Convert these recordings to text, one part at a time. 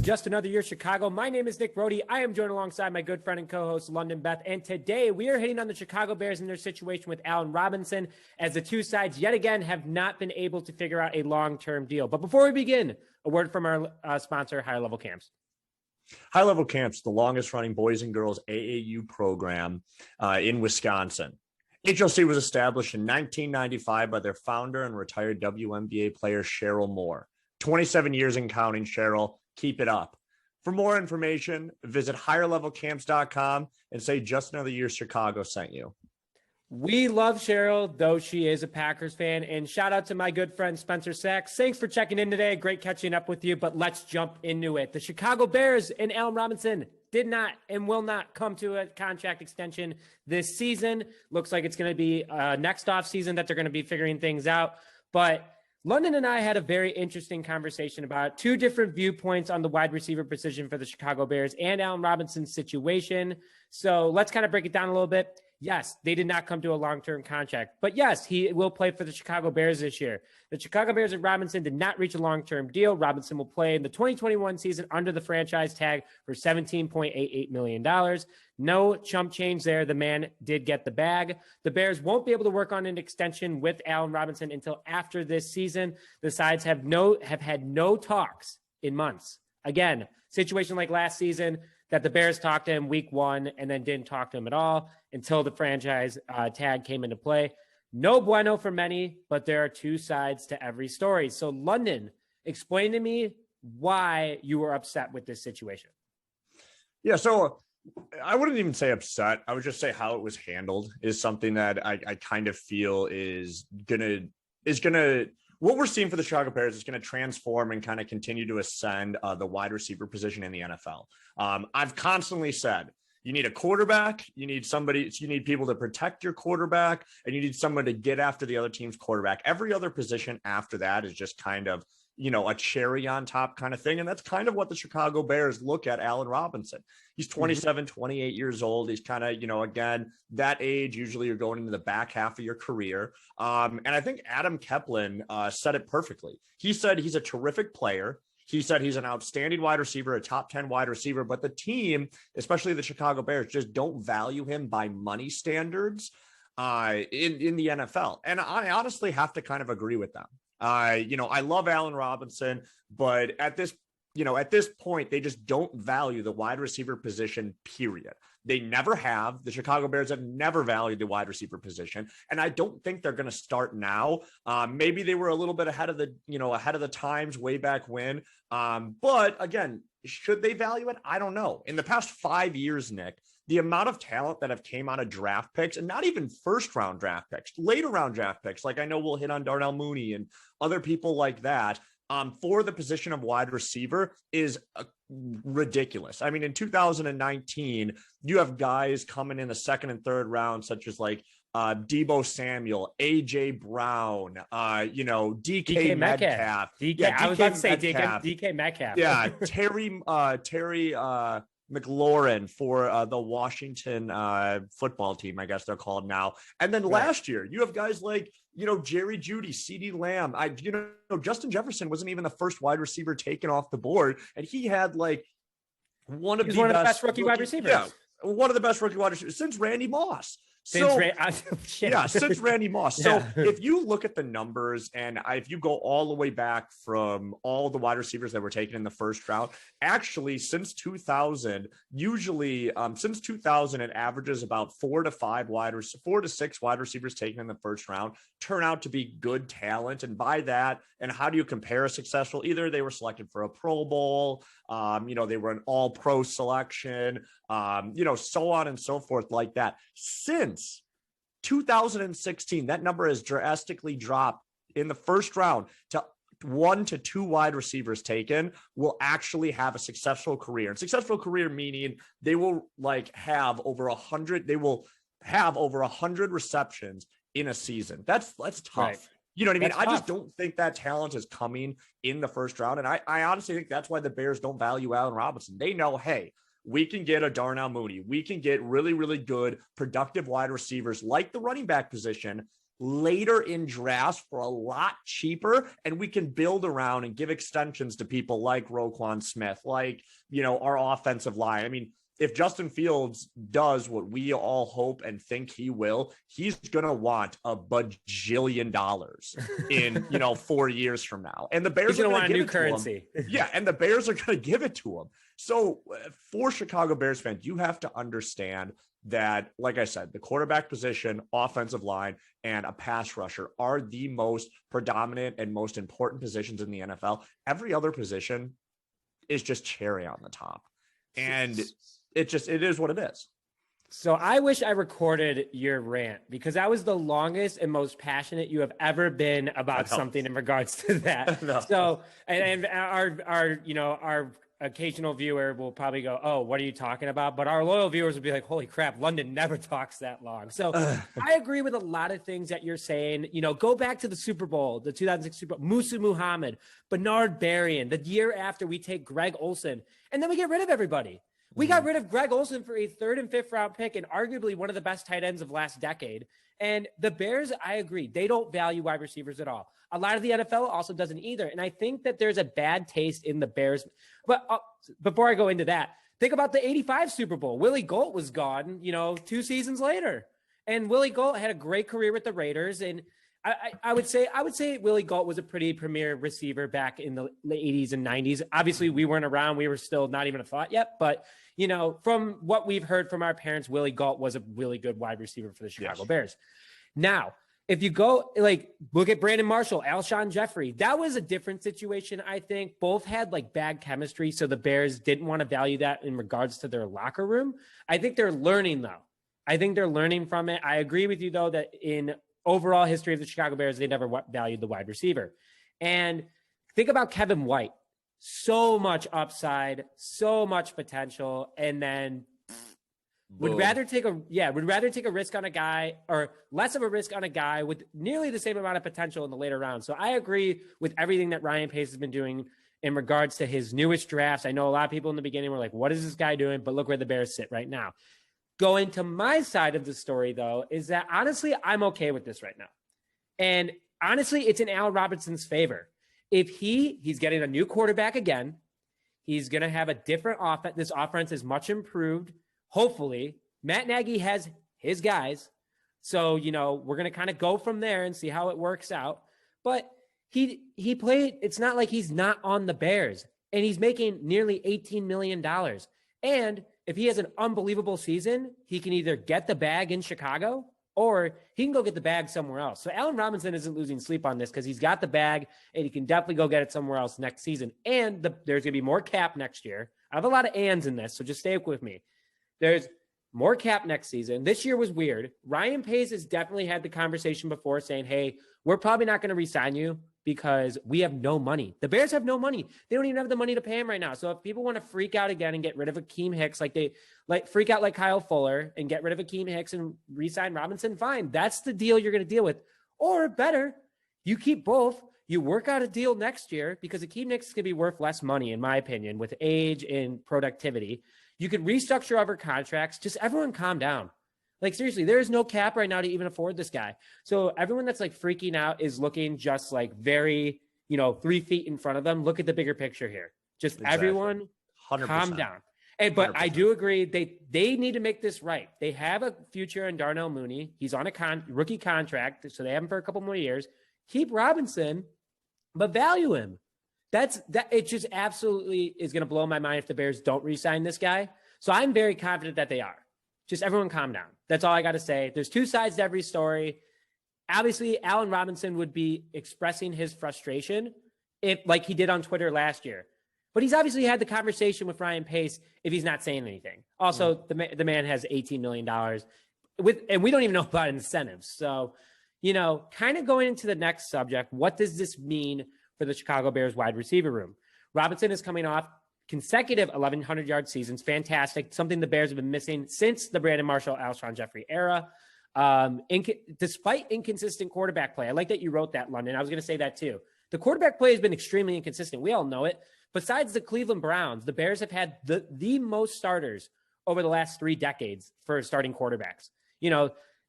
Just Another Year Chicago. My name is Nick Brody. I am joined alongside my good friend and co-host London Beth. And today we are hitting on the Chicago Bears and their situation with Allen Robinson, as the two sides yet again have not been able to figure out a long-term deal. But before we begin, a word from our sponsor, Higher Level Camps. High Level Camps, the longest running boys and girls AAU program in Wisconsin. HLC was established in 1995 by their founder and retired WNBA player Cheryl Moore. 27 years and counting, Cheryl. Keep it up. For more information, visit higherlevelcamps.com and say Just Another Year Chicago sent you. We love Cheryl, though she is a Packers fan. And shout out to my good friend Spencer Sachs. Thanks for checking in today. Great catching up with you, but let's jump into it. The Chicago Bears and Allen Robinson did not and will not come to a contract extension this season. Looks like it's going to be next offseason that they're going to be figuring things out. But London and I had a very interesting conversation about two different viewpoints on the wide receiver position for the Chicago Bears and Allen Robinson's situation. So let's kind of break it down a little bit. Yes, they did not come to a long-term contract, but yes, he will play for the Chicago Bears this year. The Chicago Bears and Robinson did not reach a long-term deal. Robinson will play in the 2021 season under the franchise tag for $17.88 million. No chump change there. The man did get the bag. The Bears won't be able to work on an extension with Allen Robinson until after this season. The sides have had no talks in months. Again, situation like last season, that the Bears talked to him week one and then didn't talk to him at all until the franchise tag came into play. No bueno for many, but there are two sides to every story. So London, explain to me why you were upset with this situation. Yeah, so I wouldn't even say upset. I would just say how it was handled is something that I kind of feel is gonna what we're seeing for the Chicago Bears is going to transform and kind of continue to ascend the wide receiver position in the NFL. I've constantly said, you need a quarterback, you need people to protect your quarterback, and you need someone to get after the other team's quarterback. Every other position after that is just kind of, a cherry on top kind of thing. And that's kind of what the Chicago Bears look at Allen Robinson. He's 27, 28 years old. He's kind of, again, that age, usually you're going into the back half of your career. And I think Adam Kaplan said it perfectly. He said he's a terrific player. He said he's an outstanding wide receiver, a top 10 wide receiver, but the team, especially the Chicago Bears, just don't value him by money standards in the NFL. And I honestly have to kind of agree with them. I love Allen Robinson, but at this point, they just don't value the wide receiver position, period. They never have. The Chicago Bears have never valued the wide receiver position. And I don't think they're going to start now. Maybe they were a little bit ahead of the times way back when. But again, should they value it? I don't know. In the past 5 years, Nick, the amount of talent that have came out of draft picks, and not even first round draft picks, later round draft picks, like I know we'll hit on Darnell Mooney and other people like that, for the position of wide receiver is ridiculous. I mean, in 2019, you have guys coming in the second and third round, such as like Deebo Samuel, AJ Brown, DK Metcalf. I was about to say DK Metcalf. Yeah, Terry McLaurin for the Washington football team, I guess they're called now. And then last year, you have guys like, Jerry Jeudy, CeeDee Lamb. Justin Jefferson wasn't even the first wide receiver taken off the board. And he had like one of the best rookie wide receivers. Yeah, one of the best rookie wide receivers since Randy Moss. Since Randy Moss. So if you look at the numbers and if you go all the way back from all the wide receivers that were taken in the first round, actually since 2000, it averages about 4 to 6 wide receivers taken in the first round turn out to be good talent. And by that, and how do you compare a successful? Either they were selected for a Pro Bowl, they were an all pro selection, so on and so forth like that. Since 2016, that number has drastically dropped in the first round to 1 to 2 wide receivers taken will actually have a successful career. And successful career meaning they will have over 100 receptions in a season. That's tough. Right. You know what I mean? I just don't think that talent is coming in the first round. And I honestly think that's why the Bears don't value Allen Robinson. They know, hey, we can get a Darnell Mooney. We can get really, really good, productive wide receivers like the running back position later in drafts for a lot cheaper, and we can build around and give extensions to people like Roquan Smith, like, our offensive line. I mean, if Justin Fields does what we all hope and think he will, he's going to want a bajillion dollars in, 4 years from now. And the Bears are going to want a new currency. Yeah. And the Bears are going to give it to him. So for Chicago Bears fans, you have to understand that, like I said, the quarterback position, offensive line, and a pass rusher are the most predominant and most important positions in the NFL. Every other position is just cherry on the top. And it is what it is. So I wish I recorded your rant, because that was the longest and most passionate you have ever been about something in regards to that. No. So, and our occasional viewer will probably go, "Oh, what are you talking about?" But our loyal viewers will be like, "Holy crap, London never talks that long." So I agree with a lot of things that you're saying. Go back to the Super Bowl, the 2006 Super Bowl, Musa Muhammad, Bernard Berrien, the year after we take Greg Olsen, and then we get rid of everybody. We got rid of Greg Olsen for a 3rd and 5th round pick and arguably one of the best tight ends of last decade. And the Bears, I agree, they don't value wide receivers at all. A lot of the NFL also doesn't either. And I think that there's a bad taste in the Bears. But before I go into that, think about the 85 Super Bowl. Willie Gault was gone, 2 seasons later. And Willie Gault had a great career with the Raiders. And I would say Willie Gault was a pretty premier receiver back in the 80s and 90s. Obviously, we weren't around. We were still not even a thought yet. But, from what we've heard from our parents, Willie Gault was a really good wide receiver for the Chicago Bears. Now, if you go, look at Brandon Marshall, Alshon Jeffrey, that was a different situation, I think. Both had, bad chemistry, so the Bears didn't want to value that in regards to their locker room. I think they're learning, though. I think they're learning from it. I agree with you, though, that in overall history of the Chicago Bears, they never valued the wide receiver. And think about Kevin White. So much upside, so much potential, and then would rather take a risk on a guy, or less of a risk on a guy with nearly the same amount of potential in the later rounds. So I agree with everything that Ryan Pace has been doing in regards to his newest drafts. I know a lot of people in the beginning were like, what is this guy doing? But look where the Bears sit right now. Going to my side of the story, though, is that honestly, I'm okay with this right now. And honestly, it's in Allen Robinson's favor. If he's getting a new quarterback again, he's going to have a different offense. This offense is much improved. Hopefully, Matt Nagy has his guys. So, we're going to kind of go from there and see how it works out. But he played, it's not like he's not on the Bears, and he's making nearly $18 million. And if he has an unbelievable season, he can either get the bag in Chicago or he can go get the bag somewhere else. So Allen Robinson isn't losing sleep on this, because he's got the bag and he can definitely go get it somewhere else next season. And there's going to be more cap next year. I have a lot of ands in this, so just stay with me. There's more cap next season. This year was weird. Ryan Pace has definitely had the conversation before saying, hey, we're probably not going to re-sign you because we have no money. The Bears have no money. They don't even have the money to pay him right now. So if people want to freak out again and get rid of Akeem Hicks, freak out like Kyle Fuller and get rid of Akeem Hicks and re-sign Robinson, fine. That's the deal you're going to deal with. Or better, you keep both. You work out a deal next year, because Akeem Hicks is going to be worth less money, in my opinion, with age and productivity. You can restructure other contracts. Just everyone calm down. Seriously, there is no cap right now to even afford this guy. So everyone that's freaking out is looking just very, 3 feet in front of them. Look at the bigger picture here. Just everyone 100%. Calm down. But 100%. I do agree. They need to make this right. They have a future in Darnell Mooney. He's on a rookie contract, so they have him for a couple more years. Keep Robinson, but value him. It just absolutely is going to blow my mind if the Bears don't re-sign this guy. So I'm very confident that they are. Just everyone calm down. That's all I got to say. There's 2 sides to every story. Obviously, Allen Robinson would be expressing his frustration like he did on Twitter last year. But he's obviously had the conversation with Ryan Pace if he's not saying anything. Also, the man has $18 million and we don't even know about incentives. So, kind of going into the next subject, what does this mean for the Chicago Bears wide receiver room? Robinson is coming off consecutive 1,100-yard seasons. Fantastic. Something the Bears have been missing since the Brandon Marshall, Alshon Jeffrey era. Despite inconsistent quarterback play. I like that you wrote that, London. I was going to say that too. The quarterback play has been extremely inconsistent. We all know it. Besides the Cleveland Browns, the Bears have had the most starters over the last 3 decades for starting quarterbacks.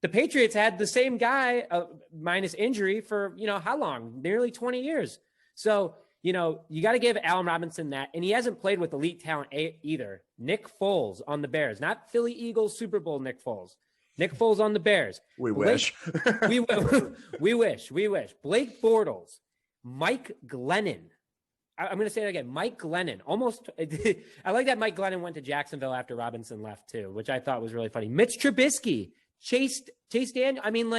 the Patriots had the same guy minus injury for, how long? Nearly 20 years. So, you got to give Allen Robinson that. And he hasn't played with elite talent either. Nick Foles on the Bears, not Philly Eagles Super Bowl Nick Foles. Nick Foles on the Bears. We wish. we wish. Blake Bortles, Mike Glennon. I'm going to say it again. Mike Glennon. Almost. I like that Mike Glennon went to Jacksonville after Robinson left too, which I thought was really funny. Mitch Trubisky, Chase Daniel. I mean,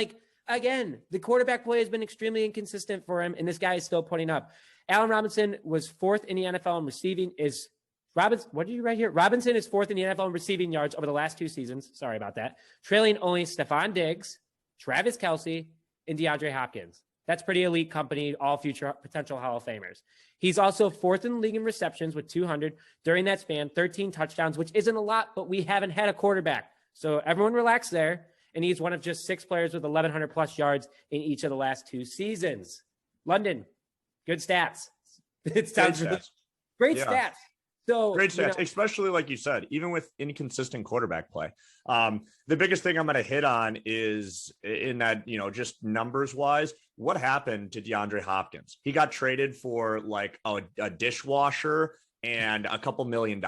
again, the quarterback play has been extremely inconsistent for him, and this guy is still putting up. Allen Robinson was fourth in the NFL in receiving. What did you write here? Robinson is fourth in the NFL in receiving yards over the last 2 seasons. Sorry about that. Trailing only Stephon Diggs, Travis Kelce, and DeAndre Hopkins. That's pretty elite company, all future potential Hall of Famers. He's also fourth in the league in receptions with 200 during that span, 13 touchdowns, which isn't a lot, but we haven't had a quarterback. So everyone relax there. And he's one of just 6 players with 1,100 plus yards in each of the last 2 seasons. London, good stats. It's time for great stats. So great stats, especially like you said, even with inconsistent quarterback play. The biggest thing I'm going to hit on is in that, just numbers wise, what happened to DeAndre Hopkins? He got traded for like a dishwasher and a couple $1 million.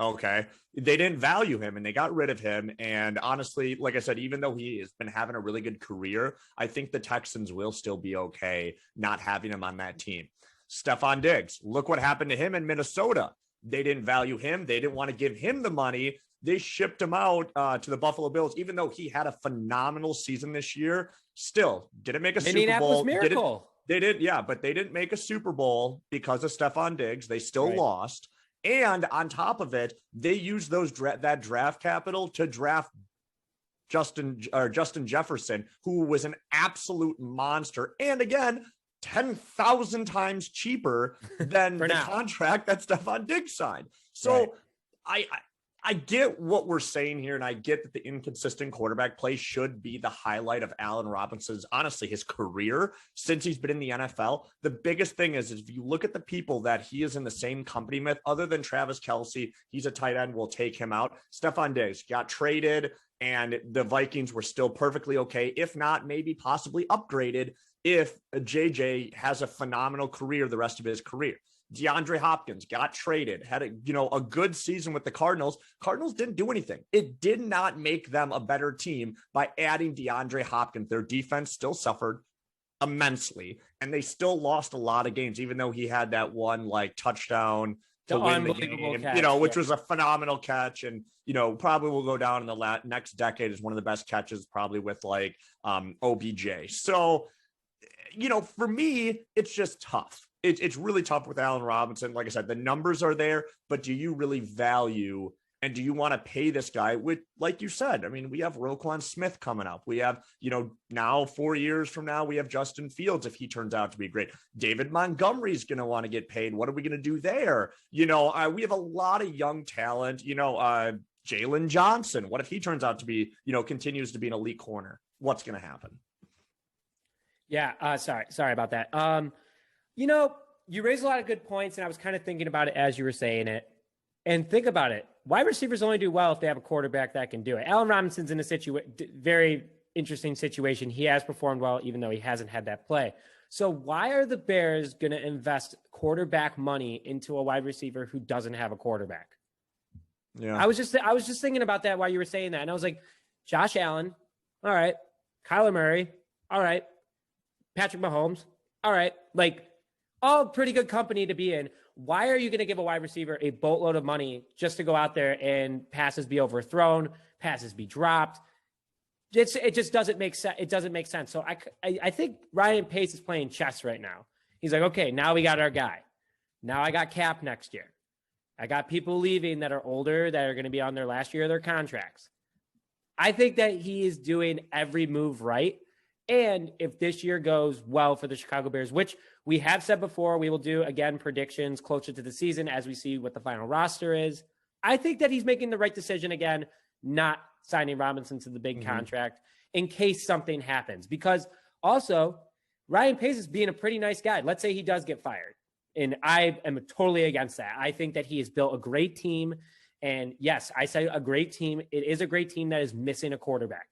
Okay. They didn't value him and they got rid of him. And honestly, like I said, even though he has been having a really good career, I think the Texans will still be okay not having him on that team. Stephon Diggs, look what happened to him in Minnesota. They didn't value him. They didn't want to give him the money. They shipped him out to the Buffalo Bills, even though he had a phenomenal season this year. Still didn't make a Super Bowl. Miracle. They didn't, but they didn't make a Super Bowl because of Stephon Diggs. They still lost. And on top of it, they used that draft capital to draft Justin Jefferson, who was an absolute monster. And again, 10,000 times cheaper than the contract that Stephon Diggs signed. So I get what we're saying here, and I get that the inconsistent quarterback play should be the highlight of Allen Robinson's, honestly, his career since he's been in the NFL. The biggest thing is if you look at the people that he is in the same company with, other than Travis Kelce, he's a tight end, we'll take him out. Stephon Diggs got traded, and the Vikings were still perfectly okay, if not maybe possibly upgraded, if JJ has a phenomenal career the rest of his career. DeAndre Hopkins got traded, had a good season with the Cardinals. Cardinals didn't do anything. It did not make them a better team by adding DeAndre Hopkins. Their defense still suffered immensely, and they still lost a lot of games, even though he had that one touchdown to win the game, catch, which was a phenomenal catch. And, probably will go down in the next decade as one of the best catches, probably with OBJ. So, for me, it's just tough. It's really tough with Allen Robinson. Like I said, the numbers are there, but do you really value and do you want to pay this guy with, like you said, I mean, we have Roquan Smith coming up. We have, now 4 years from now, we have Justin Fields if he turns out to be great. David Montgomery's going to want to get paid. What are we going to do there? We have a lot of young talent, Jalen Johnson. What if he turns out to be, continues to be an elite corner? What's going to happen? Yeah. Sorry about that. You raised a lot of good points, and I was kind of thinking about it as you were saying it. And think about it. Wide receivers only do well if they have a quarterback that can do it. Allen Robinson's in a very interesting situation. He has performed well, even though he hasn't had that play. So why are the Bears going to invest quarterback money into a wide receiver who doesn't have a quarterback? Yeah, I was just thinking about that while you were saying that, and I was like, Josh Allen, all right, Kyler Murray, all right, Patrick Mahomes, all right, all pretty good company to be in. Why are you going to give a wide receiver a boatload of money just to go out there and passes be overthrown, passes be dropped? It just doesn't make sense. It doesn't make sense. So I think Ryan Pace is playing chess right now. He's like, okay, now we got our guy. Now I got cap next year. I got people leaving that are older that are going to be on their last year of their contracts. I think that he is doing every move right. And if this year goes well for the Chicago Bears, which we have said before, we will do, again, predictions closer to the season as we see what the final roster is. I think that he's making the right decision again, not signing Robinson to the big contract in case something happens. Because also, Ryan Pace is being a pretty nice guy. Let's say he does get fired. And I am totally against that. I think that he has built a great team. And yes, I say a great team. It is a great team that is missing a quarterback.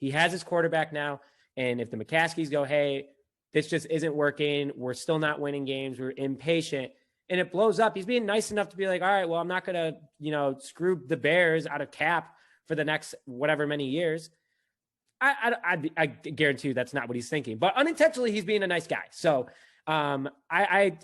He has his quarterback now. And if the McCaskies go, hey, this just isn't working, we're still not winning games, we're impatient, and it blows up, he's being nice enough to be like, all right, well, I'm not going to, screw the Bears out of cap for the next whatever many years. I guarantee you that's not what he's thinking, but unintentionally he's being a nice guy. So and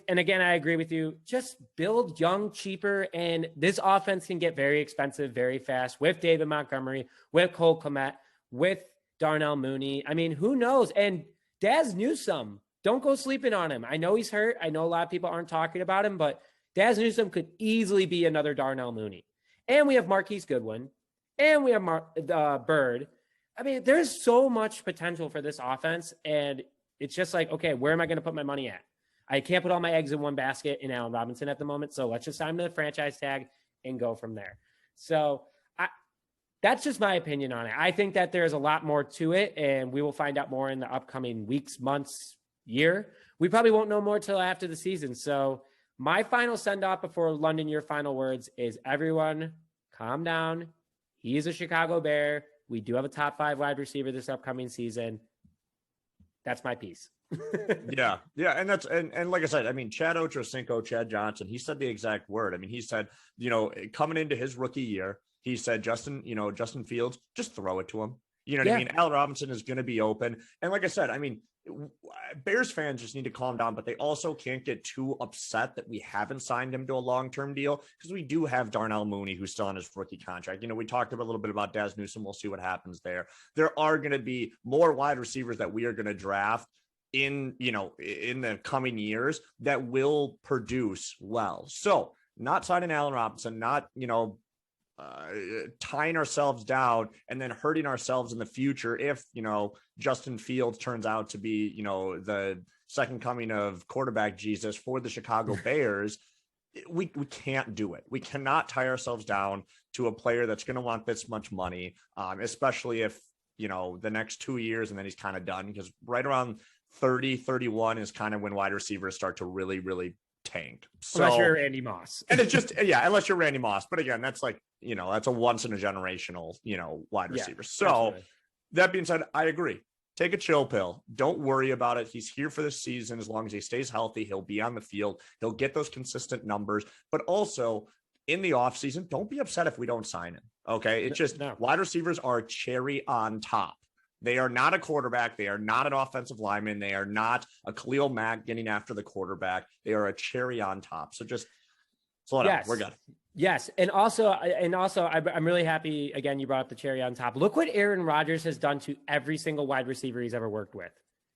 again, I agree with you. Just build young, cheaper, and this offense can get very expensive very fast with David Montgomery, with Cole Kmet, with Darnell Mooney. I mean, who knows? And Daz Newsome, don't go sleeping on him. I know he's hurt. I know a lot of people aren't talking about him, but Daz Newsome could easily be another Darnell Mooney. And we have Marquise Goodwin, and we have Bird. I mean, there's so much potential for this offense, and it's just like, okay, where am I going to put my money at? I can't put all my eggs in one basket in Allen Robinson at the moment, so let's just sign him to the franchise tag and go from there. So that's just my opinion on it. I think that there's a lot more to it, and we will find out more in the upcoming weeks, months, year. We probably won't know more till after the season. So my final send-off before London, your final words is, everyone calm down. He is a Chicago Bear. We do have a top 5 wide receiver this upcoming season. That's my piece. Yeah. And that's, and like I said, I mean, Chad Ochocinco, Chad Johnson, he said the exact word. I mean, he said, coming into his rookie year, he said, Justin Fields, just throw it to him. You know what I mean? Allen Robinson is going to be open. And like I said, I mean, Bears fans just need to calm down, but they also can't get too upset that we haven't signed him to a long-term deal, because we do have Darnell Mooney, who's still on his rookie contract. We talked a little bit about Daz Newsome. We'll see what happens there. There are going to be more wide receivers that we are going to draft in the coming years that will produce well. So not signing Allen Robinson, not, tying ourselves down and then hurting ourselves in the future if Justin Fields turns out to be the second coming of quarterback Jesus for the Chicago Bears. We can't do it. We cannot tie ourselves down to a player that's going to want this much money, especially if the next 2 years and then he's kind of done, because right around 30-31 is kind of when wide receivers start to really tank. So, unless you're Randy Moss. And it's just, unless you're Randy Moss. But again, that's like, that's a once in a generational, wide receiver. So absolutely. That being said, I agree. Take a chill pill. Don't worry about it. He's here for this season. As long as he stays healthy, he'll be on the field. He'll get those consistent numbers. But also in the offseason, don't be upset if we don't sign him. Okay. It's just wide receivers are a cherry on top. They are not a quarterback. They are not an offensive lineman. They are not a Khalil Mack getting after the quarterback. They are a cherry on top. So just slow down. We're good. Yes. And also, I'm really happy, again, you brought up the cherry on top. Look what Aaron Rodgers has done to every single wide receiver he's ever worked with.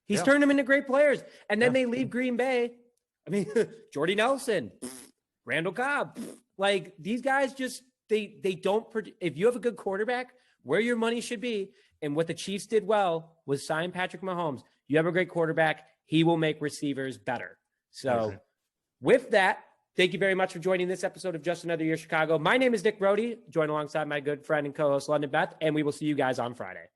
He's turned them into great players. And then they leave Green Bay. I mean, Jordy Nelson, Randall Cobb, like these guys just, they don't, if you have a good quarterback, where your money should be. And what the Chiefs did well was sign Patrick Mahomes. You have a great quarterback. He will make receivers better. So with that, thank you very much for joining this episode of Just Another Year Chicago. My name is Nick Brody, joined alongside my good friend and co-host London Beth, and we will see you guys on Friday.